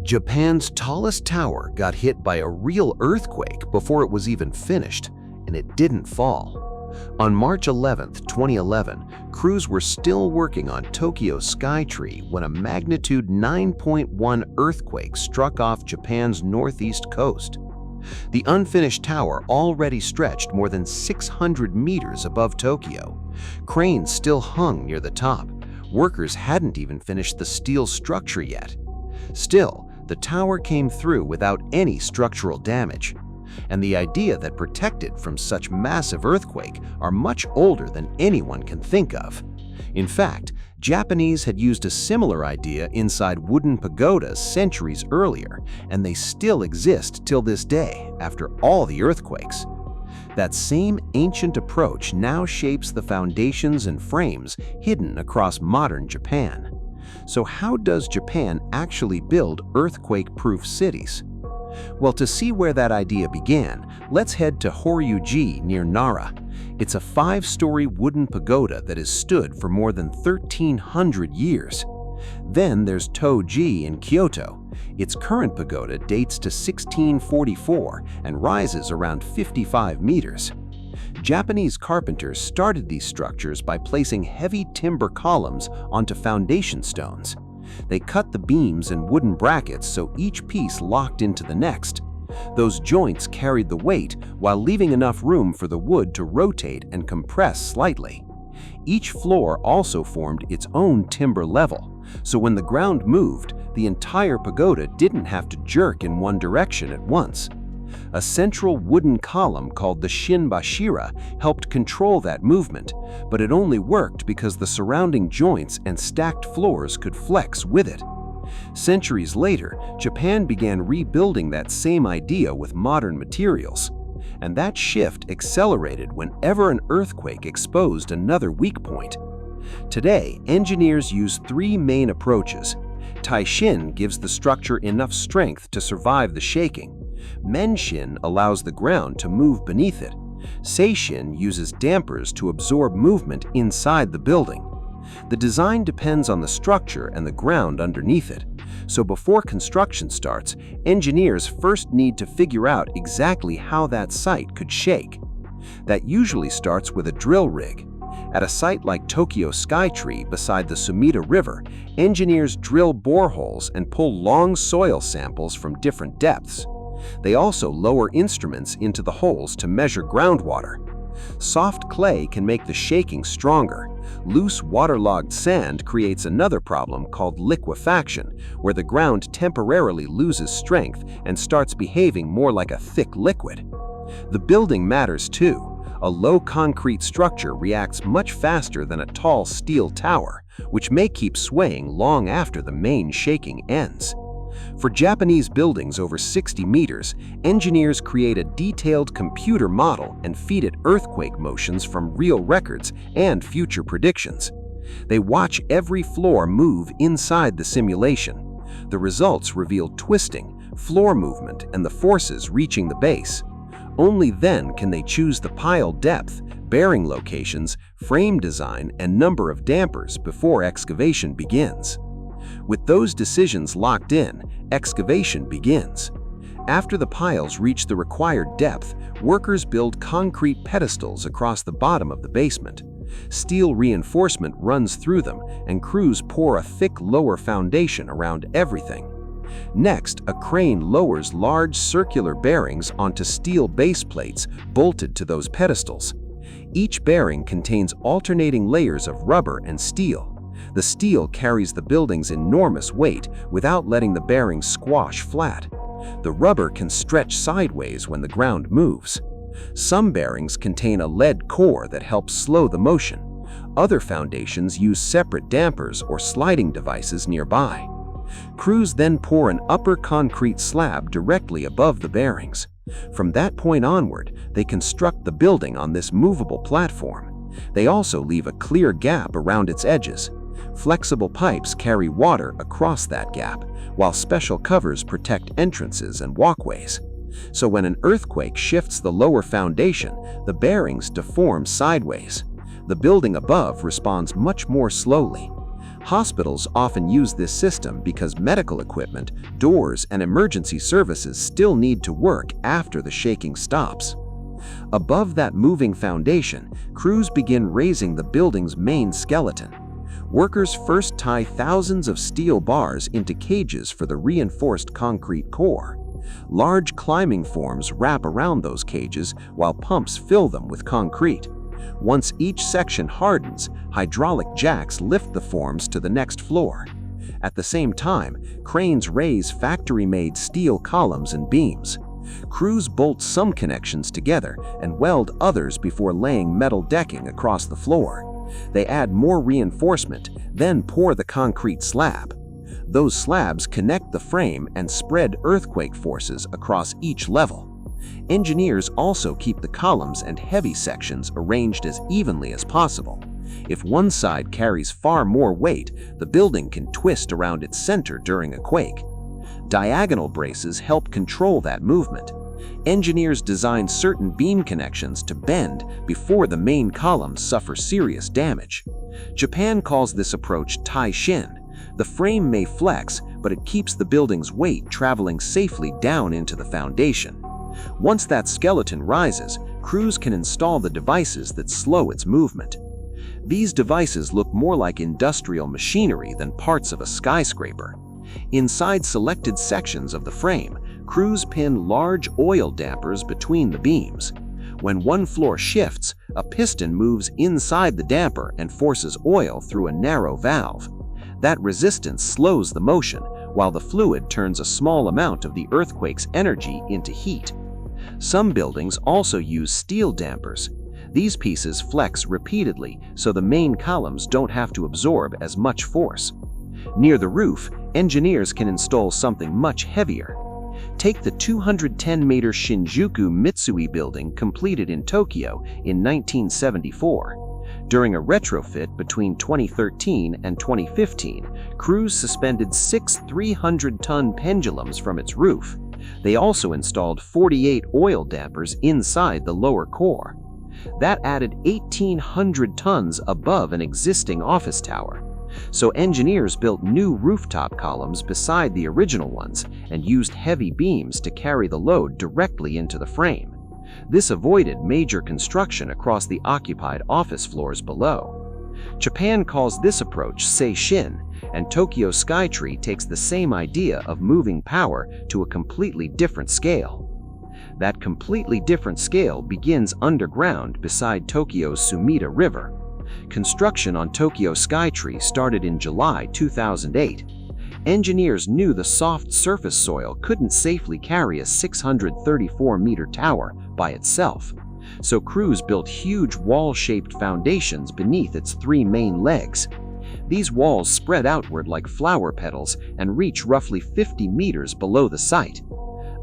Japan's tallest tower got hit by a real earthquake before it was even finished, and it didn't fall. On March 11, 2011, crews were still working on Tokyo Skytree when a magnitude 9.1 earthquake struck off Japan's northeast coast. The unfinished tower already stretched more than 600 meters above Tokyo. Cranes still hung near the top. Workers hadn't even finished the steel structure yet. Still, the tower came through without any structural damage. And the idea that protected from such massive earthquake are much older than anyone can think of. In fact, Japanese had used a similar idea inside wooden pagodas centuries earlier, and they still exist till this day after all the earthquakes. That same ancient approach now shapes the foundations and frames hidden across modern Japan. So how does Japan actually build earthquake-proof cities? Well, to see where that idea began, let's head to Horyuji near Nara. It's a 5-story wooden pagoda that has stood for more than 1,300 years. Then there's Toji in Kyoto. Its current pagoda dates to 1644 and rises around 55 meters. Japanese carpenters started these structures by placing heavy timber columns onto foundation stones. They cut the beams and wooden brackets so each piece locked into the next. Those joints carried the weight while leaving enough room for the wood to rotate and compress slightly. Each floor also formed its own timber level, so when the ground moved, the entire pagoda didn't have to jerk in one direction at once. A central wooden column called the shinbashira helped control that movement, but it only worked because the surrounding joints and stacked floors could flex with it. Centuries later, Japan began rebuilding that same idea with modern materials. And that shift accelerated whenever an earthquake exposed another weak point. Today, engineers use 3 main approaches. Taishin gives the structure enough strength to survive the shaking. Menshin allows the ground to move beneath it. Seishin uses dampers to absorb movement inside the building. The design depends on the structure and the ground underneath it. So before construction starts, engineers first need to figure out exactly how that site could shake. That usually starts with a drill rig. At a site like Tokyo Skytree beside the Sumida River, engineers drill boreholes and pull long soil samples from different depths. They also lower instruments into the holes to measure groundwater. Soft clay can make the shaking stronger. Loose waterlogged sand creates another problem called liquefaction, where the ground temporarily loses strength and starts behaving more like a thick liquid. The building matters too. A low concrete structure reacts much faster than a tall steel tower, which may keep swaying long after the main shaking ends. For Japanese buildings over 60 meters, engineers create a detailed computer model and feed it earthquake motions from real records and future predictions. They watch every floor move inside the simulation. The results reveal twisting, floor movement, and the forces reaching the base. Only then can they choose the pile depth, bearing locations, frame design, and number of dampers before excavation begins. With those decisions locked in, excavation begins. After the piles reach the required depth, workers build concrete pedestals across the bottom of the basement. Steel reinforcement runs through them, and crews pour a thick lower foundation around everything. Next, a crane lowers large circular bearings onto steel base plates bolted to those pedestals. Each bearing contains alternating layers of rubber and steel. The steel carries the building's enormous weight without letting the bearings squash flat. The rubber can stretch sideways when the ground moves. Some bearings contain a lead core that helps slow the motion. Other foundations use separate dampers or sliding devices nearby. Crews then pour an upper concrete slab directly above the bearings. From that point onward, they construct the building on this movable platform. They also leave a clear gap around its edges. Flexible pipes carry water across that gap, while special covers protect entrances and walkways. So when an earthquake shifts the lower foundation, the bearings deform sideways. The building above responds much more slowly. Hospitals often use this system because medical equipment, doors, and emergency services still need to work after the shaking stops. Above that moving foundation, crews begin raising the building's main skeleton. Workers first tie thousands of steel bars into cages for the reinforced concrete core. Large climbing forms wrap around those cages while pumps fill them with concrete. Once each section hardens, hydraulic jacks lift the forms to the next floor. At the same time, cranes raise factory-made steel columns and beams. Crews bolt some connections together and weld others before laying metal decking across the floor. They add more reinforcement, then pour the concrete slab. Those slabs connect the frame and spread earthquake forces across each level. Engineers also keep the columns and heavy sections arranged as evenly as possible. If one side carries far more weight, the building can twist around its center during a quake. Diagonal braces help control that movement. Engineers design certain beam connections to bend before the main columns suffer serious damage. Japan calls this approach tai-shin. The frame may flex, but it keeps the building's weight traveling safely down into the foundation. Once that skeleton rises, crews can install the devices that slow its movement. These devices look more like industrial machinery than parts of a skyscraper. Inside selected sections of the frame, crews pin large oil dampers between the beams. When one floor shifts, a piston moves inside the damper and forces oil through a narrow valve. That resistance slows the motion, while the fluid turns a small amount of the earthquake's energy into heat. Some buildings also use steel dampers. These pieces flex repeatedly so the main columns don't have to absorb as much force. Near the roof, engineers can install something much heavier. Take the 210-meter Shinjuku Mitsui building completed in Tokyo in 1974. During a retrofit between 2013 and 2015, crews suspended 6 300-ton pendulums from its roof. They also installed 48 oil dampers inside the lower core. That added 1,800 tons above an existing office tower. So engineers built new rooftop columns beside the original ones and used heavy beams to carry the load directly into the frame. This avoided major construction across the occupied office floors below. Japan calls this approach seishin, and Tokyo Skytree takes the same idea of moving power to a completely different scale. That completely different scale begins underground beside Tokyo's Sumida River. Construction on Tokyo Skytree started in July 2008. Engineers knew the soft surface soil couldn't safely carry a 634-meter tower by itself, so crews built huge wall-shaped foundations beneath its 3 main legs. These walls spread outward like flower petals and reach roughly 50 meters below the site.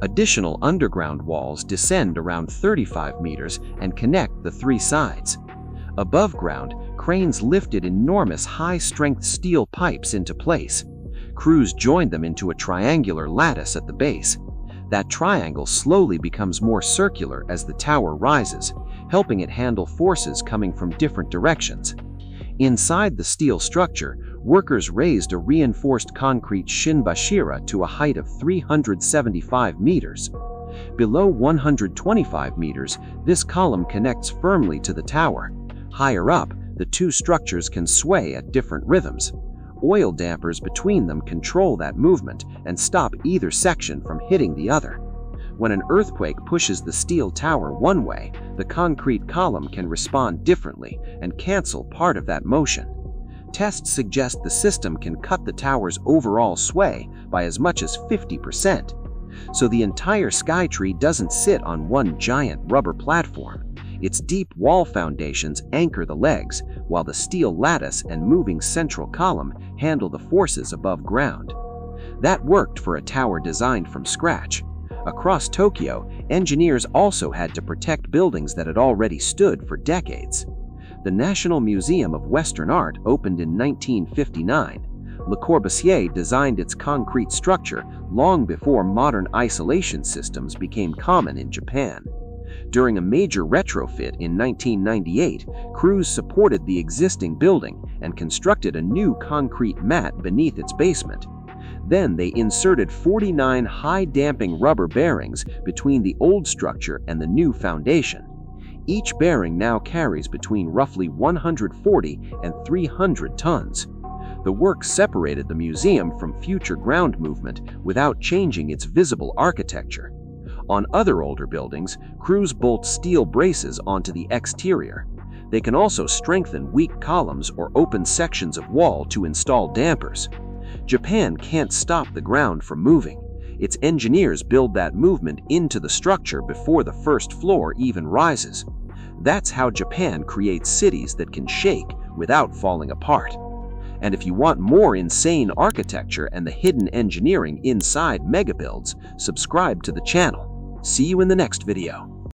Additional underground walls descend around 35 meters and connect the 3 sides. Above ground, cranes lifted enormous high-strength steel pipes into place. Crews joined them into a triangular lattice at the base. That triangle slowly becomes more circular as the tower rises, helping it handle forces coming from different directions. Inside the steel structure, workers raised a reinforced concrete shinbashira to a height of 375 meters. Below 125 meters, this column connects firmly to the tower. Higher up, the 2 structures can sway at different rhythms. Oil dampers between them control that movement and stop either section from hitting the other. When an earthquake pushes the steel tower one way, the concrete column can respond differently and cancel part of that motion. Tests suggest the system can cut the tower's overall sway by as much as 50%. So the entire Skytree doesn't sit on one giant rubber platform. Its deep wall foundations anchor the legs, while the steel lattice and moving central column handle the forces above ground. That worked for a tower designed from scratch. Across Tokyo, engineers also had to protect buildings that had already stood for decades. The National Museum of Western Art opened in 1959. Le Corbusier designed its concrete structure long before modern isolation systems became common in Japan. During a major retrofit in 1998, crews supported the existing building and constructed a new concrete mat beneath its basement. Then they inserted 49 high-damping rubber bearings between the old structure and the new foundation. Each bearing now carries between roughly 140 and 300 tons. The work separated the museum from future ground movement without changing its visible architecture. On other older buildings, crews bolt steel braces onto the exterior. They can also strengthen weak columns or open sections of wall to install dampers. Japan can't stop the ground from moving. Its engineers build that movement into the structure before the first floor even rises. That's how Japan creates cities that can shake without falling apart. And if you want more insane architecture and the hidden engineering inside megabuilds, subscribe to the channel. See you in the next video.